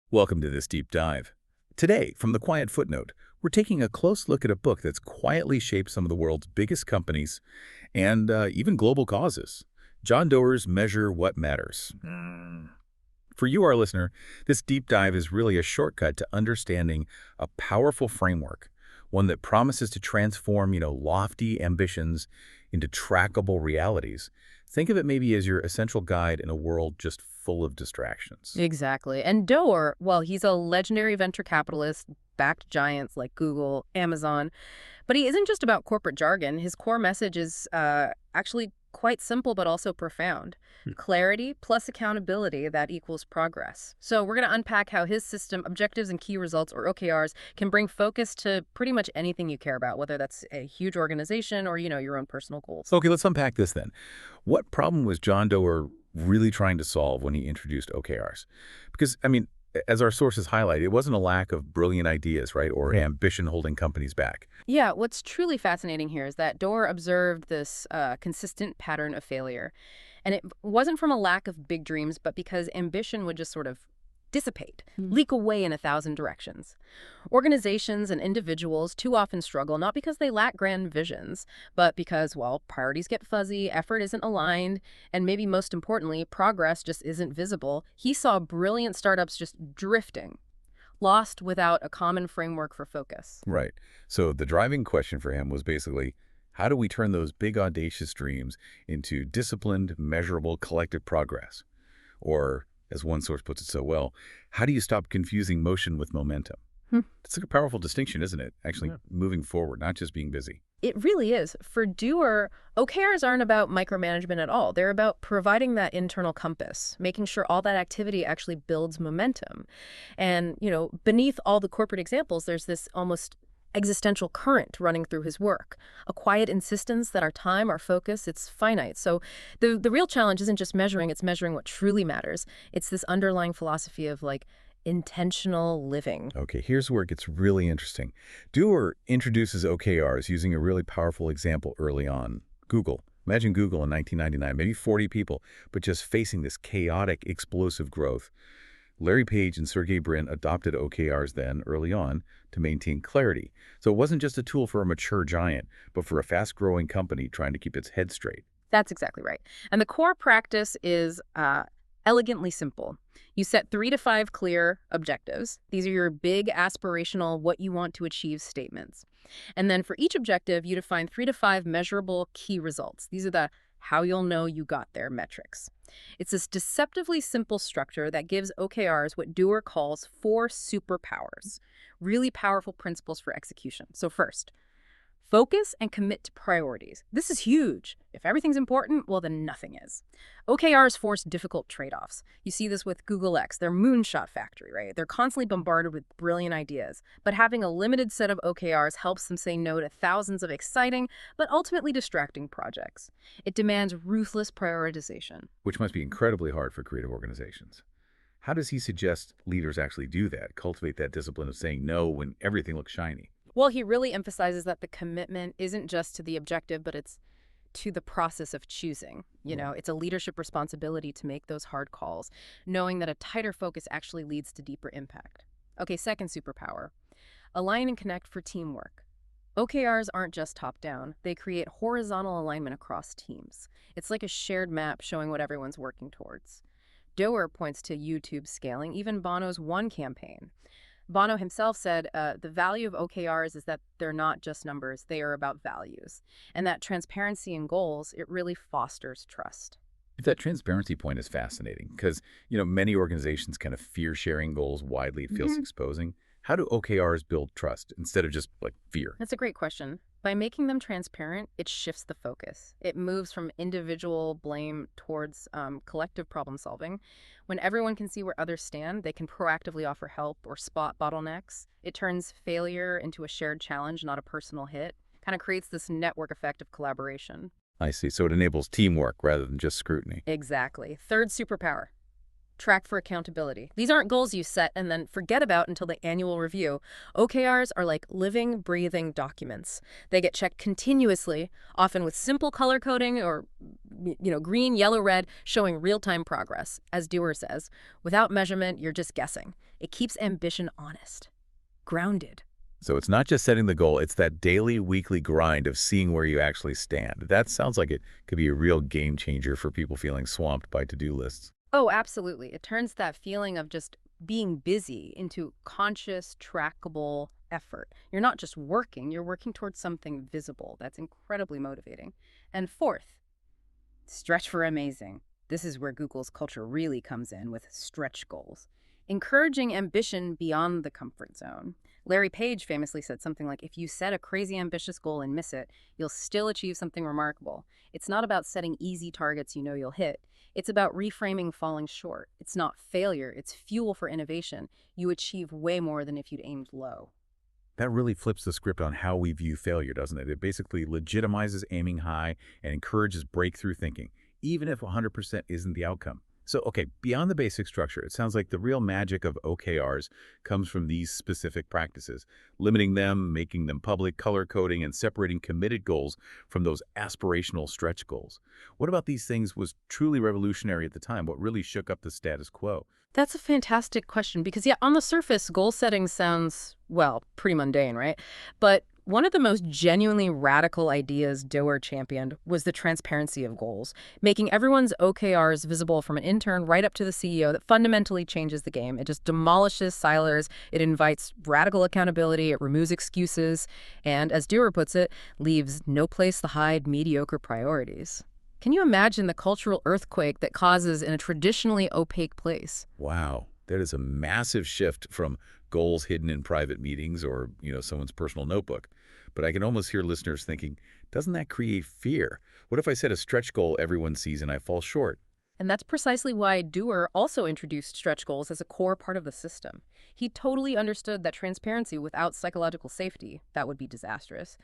Welcome to this deep dive. Today, from the Quiet Footnote, we're taking a close look at a book that's quietly shaped some of the world's biggest companies and even global causes. John Doerr's Measure What Matters. For you, our listener, this deep dive is really a shortcut to understanding a powerful framework, one that promises to transform, lofty ambitions into trackable realities. Think of it maybe as your essential guide in a world just full of distractions. Exactly. And Doerr, well, he's a legendary venture capitalist, backed giants like Google, Amazon. But he isn't just about corporate jargon. His core message is actually quite simple but also profound. Clarity plus accountability, that equals progress. So we're going to unpack how his system, objectives and key results, or OKRs, can bring focus to pretty much anything you care about, whether that's a huge organization or, your own personal goals. Okay, let's unpack this then. What problem was John Doerr really trying to solve when he introduced OKRs? Because, as our sources highlight, it wasn't a lack of brilliant ideas, right, or ambition holding companies back. Yeah, what's truly fascinating here is that Doerr observed this consistent pattern of failure. And it wasn't from a lack of big dreams, but because ambition would just sort of dissipate, leak away in 1,000 directions. Organizations and individuals too often struggle, not because they lack grand visions, but because, well, priorities get fuzzy, effort isn't aligned, and maybe most importantly, progress just isn't visible. He saw brilliant startups just drifting, lost without a common framework for focus. Right. So the driving question for him was basically, how do we turn those big audacious dreams into disciplined, measurable, collective progress? Or, as one source puts it so well, how do you stop confusing motion with momentum? It's a powerful distinction, isn't it? Actually moving forward, not just being busy. It really is. For Doerr, OKRs aren't about micromanagement at all. They're about providing that internal compass, making sure all that activity actually builds momentum. And, beneath all the corporate examples, there's this almost existential current running through his work, a quiet insistence that our time, our focus, it's finite. So the real challenge isn't just measuring, it's measuring what truly matters. It's this underlying philosophy of intentional living. Okay, here's where it gets really interesting. Doerr introduces OKRs using a really powerful example early on. Google. Imagine Google in 1999, maybe 40 people, but just facing this chaotic, explosive growth. Larry Page and Sergey Brin adopted OKRs then, early on, to maintain clarity. So it wasn't just a tool for a mature giant, but for a fast-growing company trying to keep its head straight. That's exactly right. And the core practice is elegantly simple. You set 3 to 5 clear objectives. These are your big aspirational, what you want to achieve statements. And then for each objective, you define 3 to 5 measurable key results. These are the how you'll know you got there metrics. It's this deceptively simple structure that gives OKRs what Doerr calls 4 superpowers, really powerful principles for execution. So first, focus and commit to priorities. This is huge. If everything's important, well, then nothing is. OKRs force difficult trade-offs. You see this with Google X, their moonshot factory, right? They're constantly bombarded with brilliant ideas, but having a limited set of OKRs helps them say no to thousands of exciting, but ultimately distracting projects. It demands ruthless prioritization. Which must be incredibly hard for creative organizations. How does he suggest leaders actually do that, cultivate that discipline of saying no when everything looks shiny? Well, he really emphasizes that the commitment isn't just to the objective, but it's to the process of choosing. It's a leadership responsibility to make those hard calls, knowing that a tighter focus actually leads to deeper impact. Okay, second superpower, align and connect for teamwork. OKRs aren't just top-down. They create horizontal alignment across teams. It's like a shared map showing what everyone's working towards. Doerr points to YouTube scaling, even Bono's One campaign. Bono himself said the value of OKRs is that they're not just numbers, they are about values. And that transparency in goals, it really fosters trust. That transparency point is fascinating because, many organizations kind of fear sharing goals widely. It feels exposing. How do OKRs build trust instead of just fear? That's a great question. By making them transparent, it shifts the focus. It moves from individual blame towards collective problem solving. When everyone can see where others stand, they can proactively offer help or spot bottlenecks. It turns failure into a shared challenge, not a personal hit. Kind of creates this network effect of collaboration. I see. So it enables teamwork rather than just scrutiny. Exactly. Third superpower, Track for accountability. These aren't goals you set and then forget about until the annual review. OKRs are like living, breathing documents. They get checked continuously, often with simple color coding or, green, yellow, red, showing real-time progress. As Doerr says, without measurement, you're just guessing. It keeps ambition honest, grounded. So it's not just setting the goal, it's that daily, weekly grind of seeing where you actually stand. That sounds like it could be a real game changer for people feeling swamped by to-do lists. Oh, absolutely. It turns that feeling of just being busy into conscious, trackable effort. You're not just working, you're working towards something visible. That's incredibly motivating. And fourth, stretch for amazing. This is where Google's culture really comes in with stretch goals. Encouraging ambition beyond the comfort zone. Larry Page famously said something like, if you set a crazy ambitious goal and miss it, you'll still achieve something remarkable. It's not about setting easy targets you know you'll hit. It's about reframing falling short. It's not failure, it's fuel for innovation. You achieve way more than if you'd aimed low. That really flips the script on how we view failure, doesn't it? It basically legitimizes aiming high and encourages breakthrough thinking, even if 100% isn't the outcome. So, okay, beyond the basic structure, it sounds like the real magic of OKRs comes from these specific practices, limiting them, making them public, color coding, and separating committed goals from those aspirational stretch goals. What about these things was truly revolutionary at the time? What really shook up the status quo? That's a fantastic question because, yeah, on the surface, goal setting sounds, well, pretty mundane, right? But one of the most genuinely radical ideas Doerr championed was the transparency of goals, making everyone's OKRs visible from an intern right up to the CEO. That fundamentally changes the game. It just demolishes silos, it invites radical accountability, it removes excuses, and, as Doerr puts it, leaves no place to hide mediocre priorities. Can you imagine the cultural earthquake that causes in a traditionally opaque place? Wow, that is a massive shift from goals hidden in private meetings or, someone's personal notebook. But I can almost hear listeners thinking, doesn't that create fear? What if I set a stretch goal everyone sees and I fall short? And that's precisely why Doerr also introduced stretch goals as a core part of the system. He totally understood that transparency without psychological safety, that would be disastrous.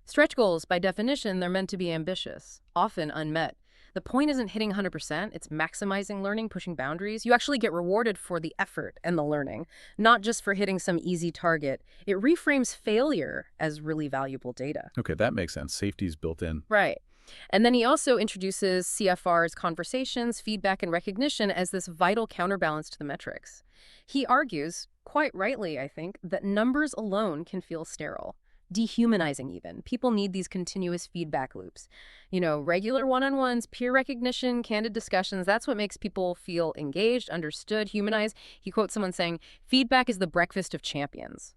Stretch goals, by definition, they're meant to be ambitious, often unmet. The point isn't hitting 100%, it's maximizing learning, pushing boundaries. You actually get rewarded for the effort and the learning, not just for hitting some easy target. It reframes failure as really valuable data. Okay, that makes sense. Safety is built in. Right. And then he also introduces CFR's conversations, feedback, and recognition as this vital counterbalance to the metrics. He argues, quite rightly, I think, that numbers alone can feel sterile. Dehumanizing even. People need these continuous feedback loops. Regular one-on-ones, peer recognition, candid discussions, that's what makes people feel engaged, understood, humanized. He quotes someone saying, feedback is the breakfast of champions.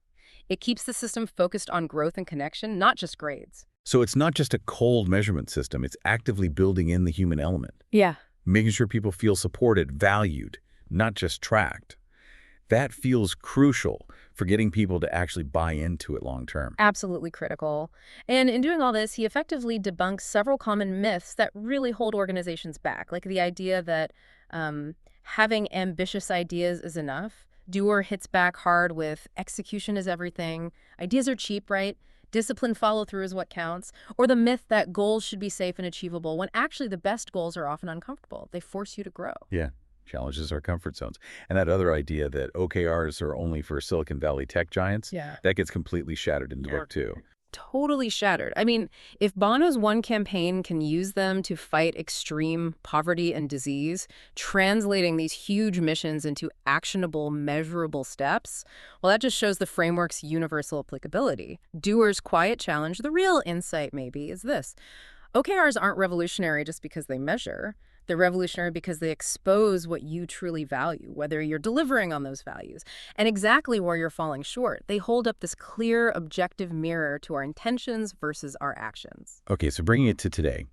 It keeps the system focused on growth and connection, not just grades. So it's not just a cold measurement system, it's actively building in the human element. Yeah. Making sure people feel supported, valued, not just tracked. That feels crucial for getting people to actually buy into it long term. Absolutely critical. And in doing all this, he effectively debunks several common myths that really hold organizations back, like the idea that having ambitious ideas is enough. Doerr hits back hard with execution is everything. Ideas are cheap, right? Discipline follow-through is what counts. Or the myth that goals should be safe and achievable, when actually the best goals are often uncomfortable. They force you to grow. Yeah. Challenges our comfort zones. And that other idea that OKRs are only for Silicon Valley tech giants, that gets completely shattered in the book too. Totally shattered. I mean, if Bono's One campaign can use them to fight extreme poverty and disease, translating these huge missions into actionable, measurable steps, well, that just shows the framework's universal applicability. Doerr's quiet challenge, the real insight maybe, is this. OKRs aren't revolutionary just because they measure. They're revolutionary because they expose what you truly value, whether you're delivering on those values, and exactly where you're falling short. They hold up this clear, objective mirror to our intentions versus our actions. Okay, so bringing it to today,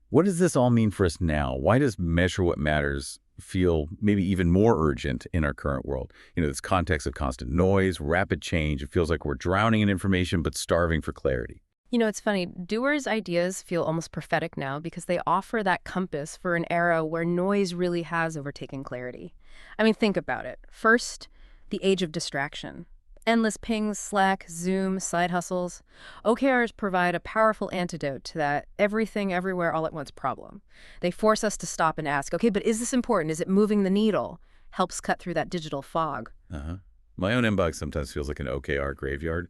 what does this all mean for us now? Why does measure what matters feel maybe even more urgent in our current world? This context of constant noise, rapid change, it feels like we're drowning in information but starving for clarity. It's funny. Doerr's ideas feel almost prophetic now because they offer that compass for an era where noise really has overtaken clarity. I mean, think about it. First, the age of distraction. Endless pings, Slack, Zoom, side hustles. OKRs provide a powerful antidote to that everything, everywhere, all at once problem. They force us to stop and ask, okay, but is this important? Is it moving the needle? Helps cut through that digital fog. Uh-huh. My own inbox sometimes feels like an OKR graveyard.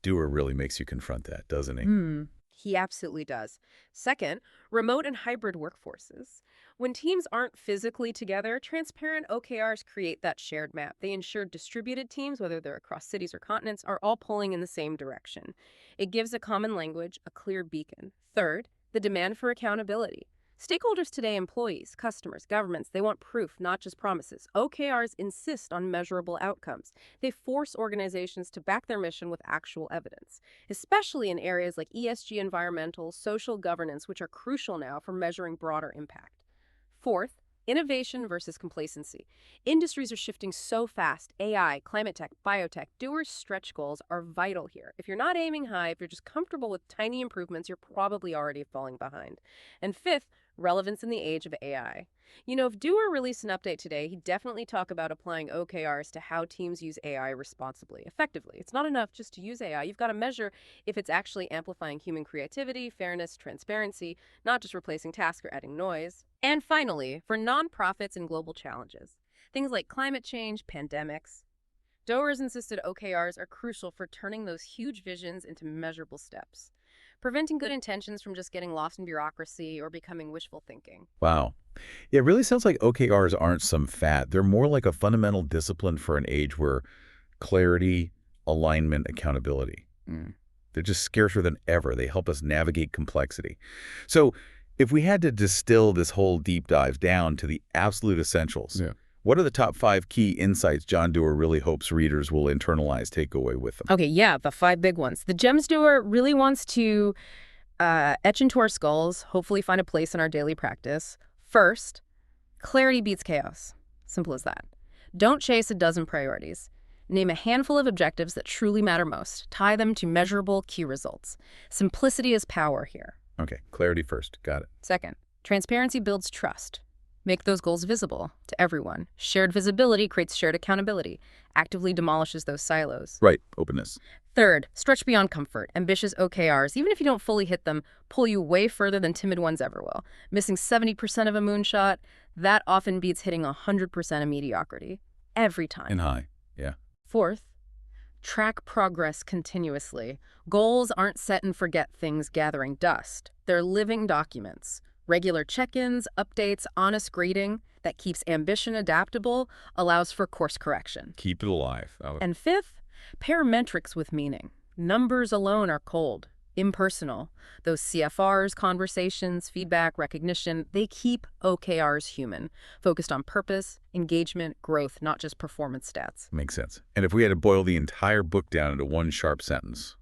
Doer really makes you confront that, doesn't he? He absolutely does. Second, remote and hybrid workforces. When teams aren't physically together, transparent OKRs create that shared map. They ensure distributed teams, whether they're across cities or continents, are all pulling in the same direction. It gives a common language, a clear beacon. Third, the demand for accountability. Stakeholders today, employees, customers, governments, they want proof, not just promises. OKRs insist on measurable outcomes. They force organizations to back their mission with actual evidence, especially in areas like ESG, environmental, social governance, which are crucial now for measuring broader impact. Fourth, innovation versus complacency. Industries are shifting so fast. AI, climate tech, biotech, doers' stretch goals are vital here. If you're not aiming high, if you're just comfortable with tiny improvements, you're probably already falling behind. And fifth, relevance in the age of AI. You know, if Doer released an update today, he'd definitely talk about applying OKRs to how teams use AI responsibly, effectively. It's not enough just to use AI. You've got to measure if it's actually amplifying human creativity, fairness, transparency, not just replacing tasks or adding noise. And finally, for nonprofits and global challenges, things like climate change, pandemics, Doer's insisted OKRs are crucial for turning those huge visions into measurable steps, preventing good intentions from just getting lost in bureaucracy or becoming wishful thinking. Wow. It really sounds like OKRs aren't some fad. They're more like a fundamental discipline for an age where clarity, alignment, accountability. They're just scarcer than ever. They help us navigate complexity. So if we had to distill this whole deep dive down to the absolute essentials, what are the top 5 key insights John Doerr really hopes readers will internalize, take away with them? Okay, yeah, the 5 big ones. The Gems Doer really wants to etch into our skulls, hopefully find a place in our daily practice. First, clarity beats chaos. Simple as that. Don't chase a dozen priorities. Name a handful of objectives that truly matter most. Tie them to measurable key results. Simplicity is power here. Okay, clarity first. Got it. Second, transparency builds trust. Make those goals visible to everyone. Shared visibility creates shared accountability, actively demolishes those silos. Right, openness. Third, stretch beyond comfort. Ambitious OKRs, even if you don't fully hit them, pull you way further than timid ones ever will. Missing 70% of a moonshot, that often beats hitting 100% of mediocrity. Every time. And high, yeah. Fourth, track progress continuously. Goals aren't set and forget things gathering dust. They're living documents. Regular check-ins, updates, honest grading that keeps ambition adaptable, allows for course correction. Keep it alive. And fifth, pair metrics with meaning. Numbers alone are cold, impersonal. Those CFRs, conversations, feedback, recognition, they keep OKRs human, focused on purpose, engagement, growth, not just performance stats. Makes sense. And if we had to boil the entire book down into one sharp sentence?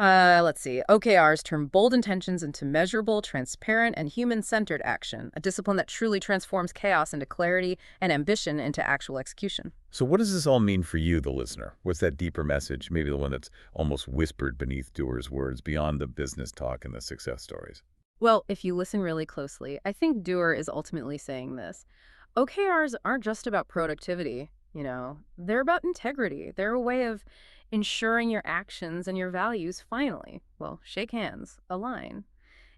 Let's see. OKRs turn bold intentions into measurable, transparent, and human-centered action, a discipline that truly transforms chaos into clarity and ambition into actual execution. So what does this all mean for you, the listener? What's that deeper message, maybe the one that's almost whispered beneath Doerr's words, beyond the business talk and the success stories? Well, if you listen really closely, I think Doerr is ultimately saying this. OKRs aren't just about productivity, They're about integrity. They're a way of ensuring your actions and your values finally, shake hands, align.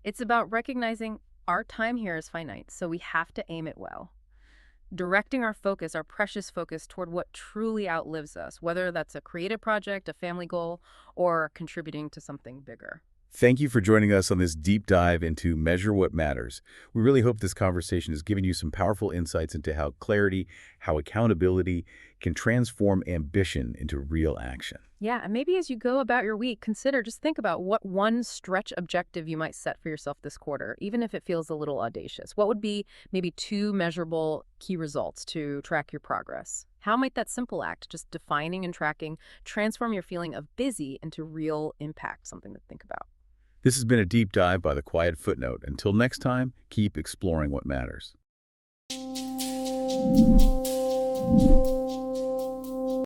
It's about recognizing our time here is finite, so we have to aim it well. Directing our focus, our precious focus, toward what truly outlives us, whether that's a creative project, a family goal, or contributing to something bigger. Thank you for joining us on this deep dive into Measure What Matters. We really hope this conversation has given you some powerful insights into how clarity, how accountability can transform ambition into real action. Yeah, and maybe as you go about your week, just think about what one stretch objective you might set for yourself this quarter, even if it feels a little audacious. What would be maybe 2 measurable key results to track your progress? How might that simple act, just defining and tracking, transform your feeling of busy into real impact, something to think about? This has been a deep dive by the Quiet Footnote. Until next time, keep exploring what matters.